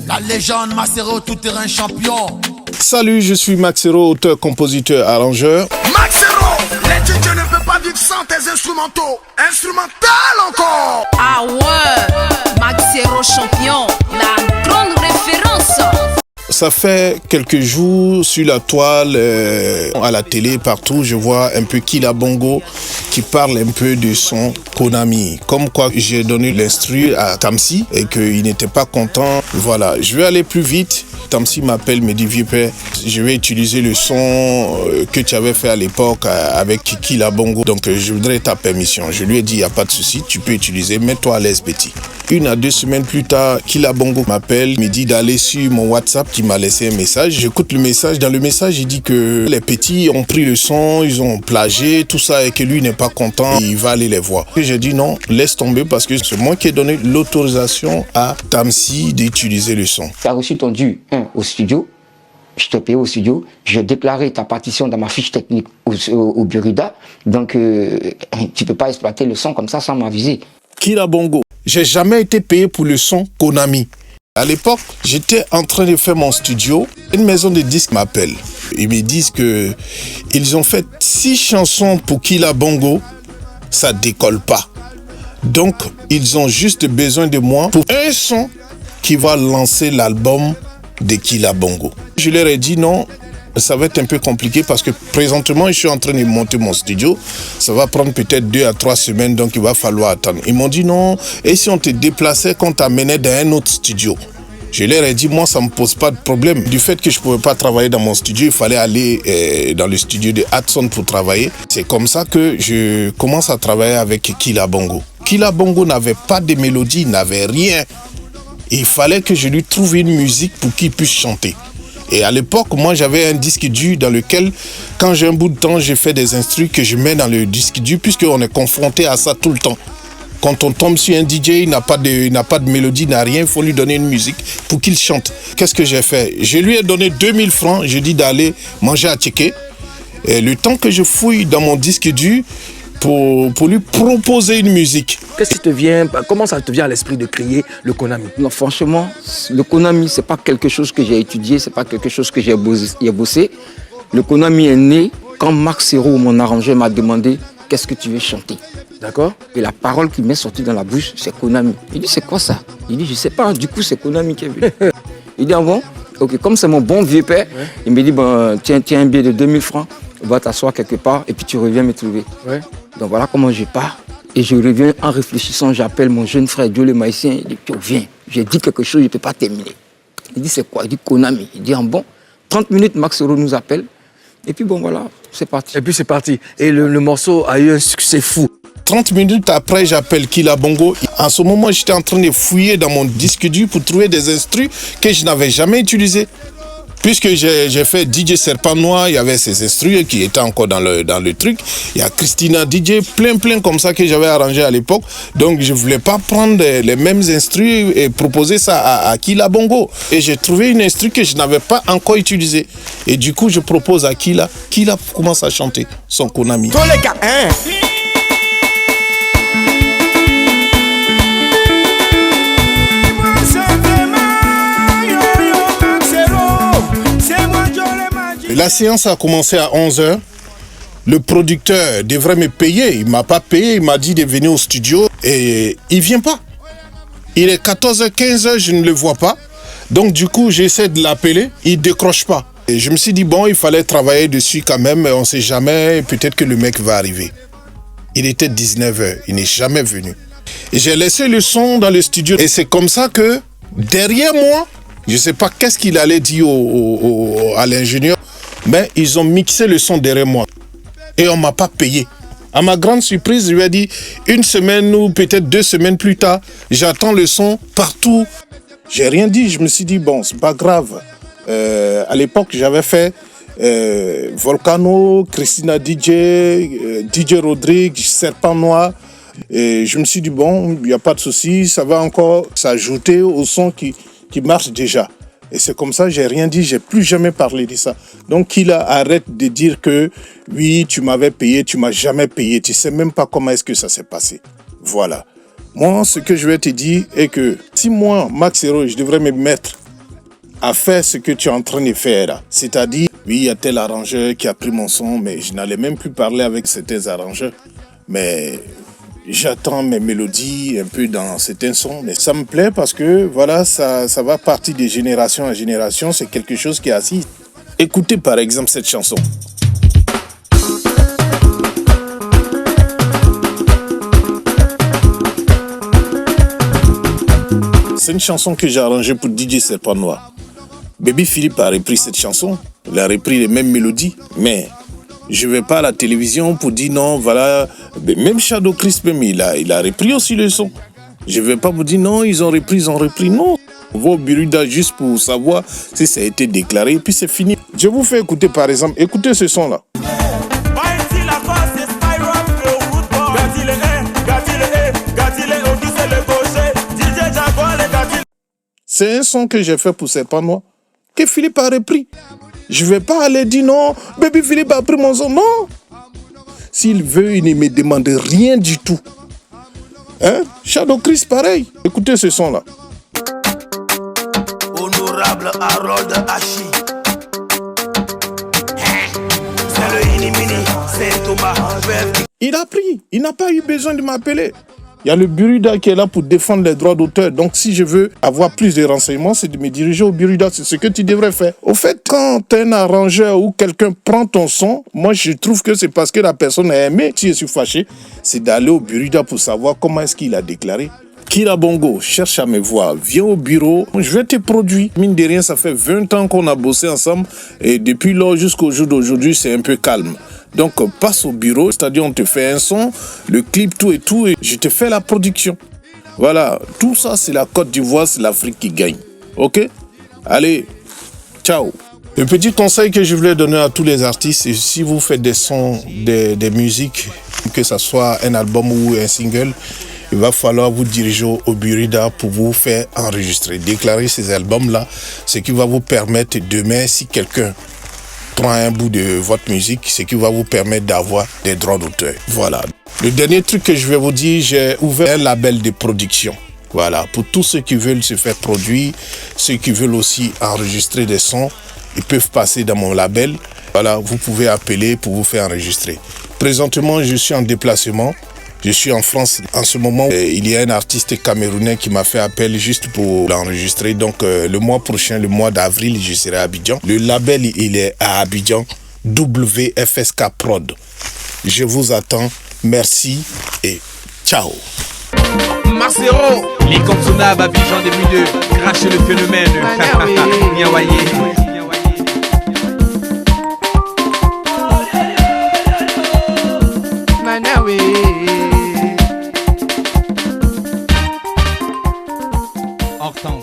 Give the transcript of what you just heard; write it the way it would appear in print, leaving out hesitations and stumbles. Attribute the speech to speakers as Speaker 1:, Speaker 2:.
Speaker 1: La légende Maxero, tout-terrain champion.
Speaker 2: Salut, je suis Maxero, auteur, compositeur, arrangeur.
Speaker 1: Maxero, les DJ ne peuvent pas vivre sans tes instrumentaux. Instrumental encore.
Speaker 3: Ah ouais, Maxero champion, la grande référence.
Speaker 2: Ça fait quelques jours sur la toile, à la télé, partout, je vois un peu Killa Bongo qui parle un peu de son Konami. Comme quoi j'ai donné l'instru à Tamsi et qu'il n'était pas content. Voilà, je vais aller plus vite. Tamsi m'appelle, me dit vieux père, je vais utiliser le son que tu avais fait à l'époque avec Killa Bongo. Donc je voudrais ta permission. Je lui ai dit, il n'y a pas de souci, tu peux utiliser, mets-toi à l'aise petit. 1 à 2 semaines plus tard, Killa Bongo m'appelle, me dit d'aller sur mon WhatsApp, qui m'a laissé un message. J'écoute le message. Dans le message, il dit que les petits ont pris le son, ils ont plagié, tout ça, et que lui n'est pas content, il va aller les voir. Et j'ai dit non, laisse tomber parce que c'est moi qui ai donné l'autorisation à Tamsi d'utiliser le son.
Speaker 4: Tu as reçu ton dû au studio. Je t'ai payé au studio, j'ai déclaré ta partition dans ma fiche technique au Burida, donc tu ne peux pas exploiter le son comme ça sans m'aviser.
Speaker 2: Killa Bongo, j'ai jamais été payé pour le son Konami. À l'époque, j'étais en train de faire mon studio, une maison de disques m'appelle. Ils me disent que ils ont fait 6 chansons pour Killa Bongo, ça décolle pas. Donc, ils ont juste besoin de moi pour un son qui va lancer l'album de Killa Bongo. Je leur ai dit non, ça va être un peu compliqué parce que présentement je suis en train de monter mon studio. Ça va prendre peut-être 2 à 3 semaines, donc il va falloir attendre. Ils m'ont dit non, et si on te déplaçait, qu'on t'amenait dans un autre studio? Je leur ai dit, moi ça ne me pose pas de problème. Du fait que je ne pouvais pas travailler dans mon studio, il fallait aller dans le studio de Hudson pour travailler. C'est comme ça que je commence à travailler avec Killa Bongo. Killa Bongo n'avait pas de mélodie, n'avait rien. Il fallait que je lui trouve une musique pour qu'il puisse chanter. Et à l'époque, moi, j'avais un disque dur dans lequel, quand j'ai un bout de temps, je fais des instrus que je mets dans le disque dur, puisqu'on est confronté à ça tout le temps. Quand on tombe sur un DJ, il n'a pas de mélodie, il n'a rien, il faut lui donner une musique pour qu'il chante. Qu'est-ce que j'ai fait? Je lui ai donné 2000 francs, je dis d'aller manger à Tchéké. Et le temps que je fouille dans mon disque dur, pour lui proposer une musique.
Speaker 5: Qu'est-ce qui te vient, comment ça te vient à l'esprit de créer le Konami?
Speaker 4: Non, franchement, le Konami, c'est pas quelque chose que j'ai étudié, c'est pas quelque chose que j'ai bossé. Le Konami est né quand Maxero, mon arrangeur, m'a demandé qu'est-ce que tu veux chanter.
Speaker 5: D'accord.
Speaker 4: Et la parole qui m'est sortie dans la bouche, c'est Konami. Il dit, c'est quoi ça? Il dit, je sais pas, du coup, c'est Konami qui est venu. Il dit, ah bon? Ok, comme c'est mon bon vieux père, ouais. Il me dit, bon, tiens un billet de 2000 francs, va t'asseoir quelque part et puis tu reviens me trouver. Ouais. Donc voilà comment je pars. Et je reviens en réfléchissant, j'appelle mon jeune frère Dieu le Maïsien, il dit, viens, j'ai dit quelque chose, je ne peux pas terminer. Il dit, c'est quoi? Il dit, Konami. Il dit, ah bon, 30 minutes, Maxero nous appelle. Et puis bon, voilà, c'est parti.
Speaker 5: Et puis c'est parti. Et le morceau a eu un succès fou.
Speaker 2: 30 minutes après, j'appelle Killa Bongo. En ce moment, j'étais en train de fouiller dans mon disque dur pour trouver des instrus que je n'avais jamais utilisés. Puisque j'ai fait DJ Serpent Noir, il y avait ces instruments qui étaient encore dans le truc. Il y a Christina DJ, plein comme ça que j'avais arrangé à l'époque. Donc je ne voulais pas prendre les mêmes instruments et proposer ça à Killa Bongo. Et j'ai trouvé une instru que je n'avais pas encore utilisée. Et du coup, je propose à Killa commence à chanter son Konami.
Speaker 1: Tous les gars, hein?
Speaker 2: La séance a commencé à 11h. Le producteur devrait me payer. Il ne m'a pas payé. Il m'a dit de venir au studio. Et il ne vient pas. Il est 14h, 15h, je ne le vois pas. Donc du coup, j'essaie de l'appeler. Il ne décroche pas. Et je me suis dit, bon, il fallait travailler dessus quand même. On ne sait jamais. Peut-être que le mec va arriver. Il était 19h. Il n'est jamais venu. Et j'ai laissé le son dans le studio. Et c'est comme ça que, derrière moi, je ne sais pas qu'est-ce qu'il allait dire à l'ingénieur. Mais ils ont mixé le son derrière moi. Et on ne m'a pas payé. À ma grande surprise, je lui ai dit, 1 semaine ou peut-être 2 semaines plus tard, j'attends le son partout. J'ai rien dit, je me suis dit, bon, c'est pas grave. À l'époque, j'avais fait Volcano, Christina DJ, DJ Rodrigue, Serpent Noir. Et je me suis dit, bon, il n'y a pas de souci, ça va encore s'ajouter au son qui marche déjà. Et c'est comme ça, j'ai rien dit, j'ai plus jamais parlé de ça. Donc, Killa arrête de dire que oui, tu m'avais payé, tu m'as jamais payé. Tu sais même pas comment est-ce que ça s'est passé. Voilà. Moi, ce que je vais te dire est que si moi, Maxero, je devrais me mettre à faire ce que tu es en train de faire. C'est-à-dire, oui, il y a tel arrangeur qui a pris mon son, mais je n'allais même plus parler avec certains arrangeurs. Mais j'attends mes mélodies un peu dans certains sons. Mais ça me plaît parce que, voilà, ça va partir de génération en génération. C'est quelque chose qui est assis. Écoutez par exemple cette chanson. C'est une chanson que j'ai arrangée pour DJ Serpent Noir. Baby Philippe a repris cette chanson. Il a repris les mêmes mélodies. Mais je ne vais pas à la télévision pour dire non, voilà. Même Shadow Crisp, il a repris aussi le son. Je ne vais pas vous dire non, ils ont repris. Non. On va au Buruda juste pour savoir si ça a été déclaré. Et puis c'est fini. Je vous fais écouter par exemple. Écoutez ce son-là. C'est un son que j'ai fait pour Serpent Noir, que Philippe a repris. Je ne vais pas aller dire non, Baby Philippe a pris mon son. Non. S'il veut, il ne me demande rien du tout. Hein? Shadow Chris, pareil. Écoutez ce son-là.
Speaker 1: Honorable Harold Hachi. C'est le Inimini, c'est Thomas.
Speaker 2: Il a pris. Il n'a pas eu besoin de m'appeler. Il y a le Buruda qui est là pour défendre les droits d'auteur. Donc, si je veux avoir plus de renseignements, c'est de me diriger au Buruda. C'est ce que tu devrais faire. Au fait, quand un arrangeur ou quelqu'un prend ton son, moi, je trouve que c'est parce que la personne a aimé. Si je suis fâché, c'est d'aller au Buruda pour savoir comment est-ce qu'il a déclaré. Kira Bongo, cherche à me voir. Viens au bureau. Je vais te produire. Mine de rien, ça fait 20 ans qu'on a bossé ensemble. Et depuis lors jusqu'au jour d'aujourd'hui, c'est un peu calme. Donc, passe au bureau, c'est-à-dire on te fait un son, le clip, tout, et je te fais la production. Voilà, tout ça, c'est la Côte d'Ivoire, c'est l'Afrique qui gagne. Ok? Allez, ciao. Le petit conseil que je voulais donner à tous les artistes, c'est si vous faites des sons, des musiques, que ce soit un album ou un single, il va falloir vous diriger au Buruda pour vous faire enregistrer, déclarer ces albums-là, ce qui va vous permettre demain, si quelqu'un prend un bout de votre musique, ce qui va vous permettre d'avoir des droits d'auteur. Voilà. Le dernier truc que je vais vous dire, j'ai ouvert un label de production. Voilà. Pour tous ceux qui veulent se faire produire, ceux qui veulent aussi enregistrer des sons, ils peuvent passer dans mon label. Voilà, vous pouvez appeler pour vous faire enregistrer. Présentement, je suis en déplacement. Je suis en France en ce moment. Il y a un artiste camerounais qui m'a fait appel juste pour l'enregistrer. Donc le mois prochain, le mois d'avril, je serai à Abidjan. Le label, il est à Abidjan, WFSK Prod. Je vous attends. Merci et ciao.
Speaker 6: Marcero, l'incontournable Abidjan 2002, crache le phénomène. Niawaye. Hortense.